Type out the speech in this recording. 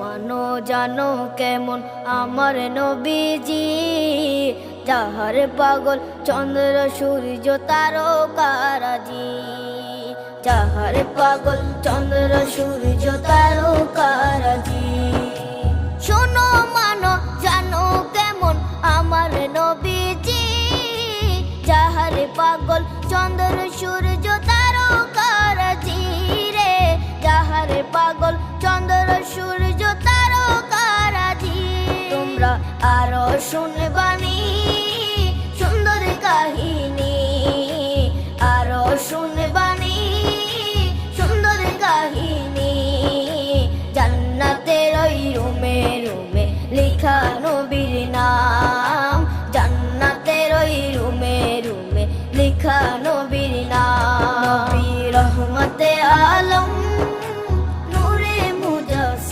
জানো জানো কেমন আমার নবীজি, যাহার পাগল চন্দ্র সূর্য তারকারাজি, যাহার পাগল চন্দ্র সূর্য তারকা